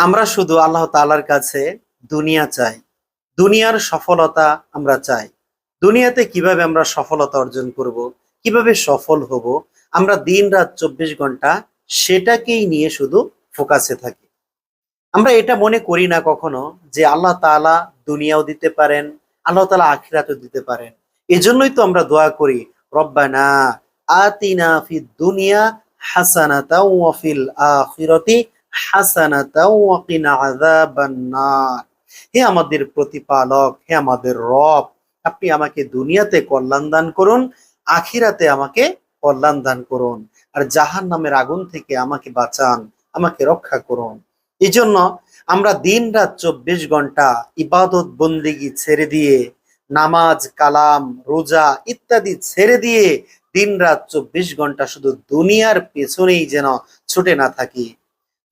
আমরা শুধু আল্লাহ তাআলার কাছে দুনিয়া চাই, দুনিয়ার সফলতা আমরা চাই। দুনিয়াতে কিভাবে আমরা সফলতা অর্জন করব, কিভাবে সফল হব, আমরা দিন রাত 24 ঘন্টা সেটাকেই নিয়ে শুধু ফোকাসে থাকি। আমরা এটা মনে করি না কখনো যে আল্লাহ তাআলা দুনিয়াও দিতে পারেন, আল্লাহ তাআলা আখিরাতও দিতে পারেন। এজন্যই তো আমরা দোয়া করি, রব্বানা আতিনা ফিদ দুনিয়া হাসানাতাও ওয়া ফিল আখিরাতি হাসানাতাও ওয়া কিনা আযাবান নার। হে আমাদের প্রতিপালক, হে আমাদের রব, আপনি আমাকে দুনিয়াতে কল্যাণ দান করুন, আখিরাতে আমাকে কল্যাণ দান করুন, আর জাহান্নামের আগুন থেকে আমাকে বাঁচান, আমাকে রক্ষা করুন। এই জন্য আমরা দিন রাত 24 ঘন্টা ইবাদত বন্দিগি ছেড়ে দিয়ে, নামাজ কালাম রোজা ইত্যাদি ছেড়ে দিয়ে দিন রাত 24 ঘন্টা শুধু দুনিয়ার পেছনেই যেন ছুটে না থাকি,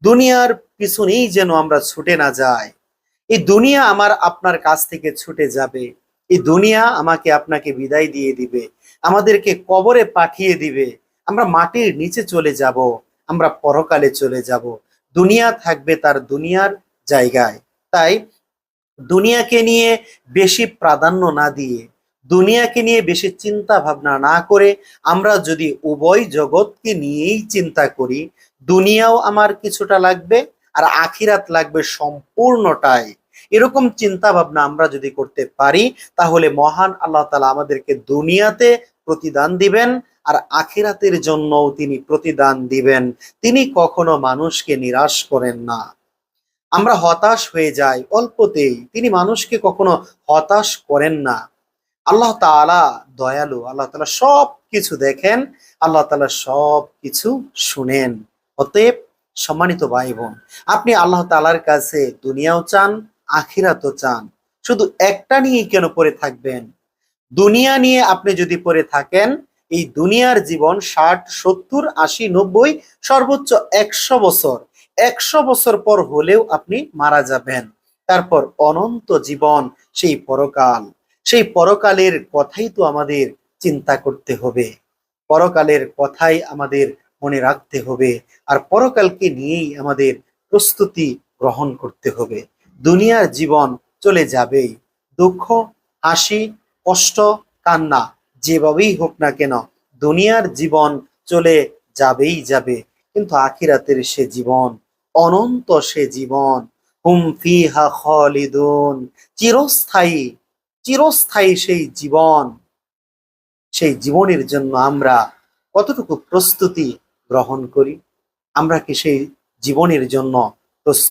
দুনিয়ার পিছনেই যেন আমরা ছুটে না যাই। এই দুনিয়া আমার আপনার কাছ থেকে ছুটে যাবে, এই দুনিয়া আমাকে আপনাকে বিদায় দিয়ে দিবে, আমাদেরকে কবরে পাঠিয়ে দিবে, আমরা মাটির নিচে চলে যাব, আমরা পরকালে চলে যাব। দুনিয়া থাকবে তার দুনিয়ার জায়গায়। তাই দুনিয়াকে নিয়ে বেশি প্রাধান্য না দিয়ে, দুনিয়াকে নিয়ে বেশি চিন্তা ভাবনা না করে, আমরা যদি উভয় জগৎকে নিয়েই চিন্তা করি, দুনিয়াও আমার কিছুটা লাগবে আর আখিরাত লাগবে সম্পূর্ণটাই, এরকম চিন্তা ভাবনা আমরা যদি করতে পারি, তাহলে মহান আল্লাহ তাআলা আমাদেরকে দুনিয়াতে প্রতিদান দিবেন আর আখিরাতের জন্যও তিনি প্রতিদান দিবেন। তিনি কখনো মানুষকে নিরাশ করেন না। আমরা হতাশ হয়ে যাই অল্পতেই, তিনি মানুষকে কখনো হতাশ করেন না। আল্লাহ তাআলা দয়ালু, আল্লাহ তাআলা সব কিছু দেখেন, আল্লাহ তাআলা সব কিছু শুনেন। অতএব সম্মানিত ভাই বোন, আপনি আল্লাহ তাআলার কাছে দুনিয়াও চান, আখিরাতও চান, শুধু একটা নিয়েই কেন পড়ে থাকবেন? দুনিয়া নিয়ে আপনি যদি পড়ে থাকেন, এই দুনিয়ার জীবন 60, 70, 80, 90, সর্বোচ্চ 100 বছর, 100 বছর পর হলেও আপনি মারা যাবেন। তারপর অনন্ত জীবন, সেই পরকাল, সেই পরকালের কথাই তো আমাদের চিন্তা করতে হবে, পরকালের কথাই আমাদের মনে রাখতে হবে, আর পরকালকে নিয়েই আমাদের প্রস্তুতি গ্রহণ করতে হবে। দুনিয়ার জীবন চলে যাবেই, দুঃখ, হাসি, কষ্ট, কান্না যেভাবেই হোক না কেন, দুনিয়ার জীবন চলে যাবেই যাবে, কিন্তু আখিরাতের সে জীবন, অনন্ত সে জীবন, হুম ফিহা খালিদুন, চিরস্থায়ী, চিরস্থায়ী সেই জীবন, সেই জীবনের জন্য আমরা কতটুকু প্রস্তুতি গ্রহণ করি? আমরা কি সেই জীবনের জন্য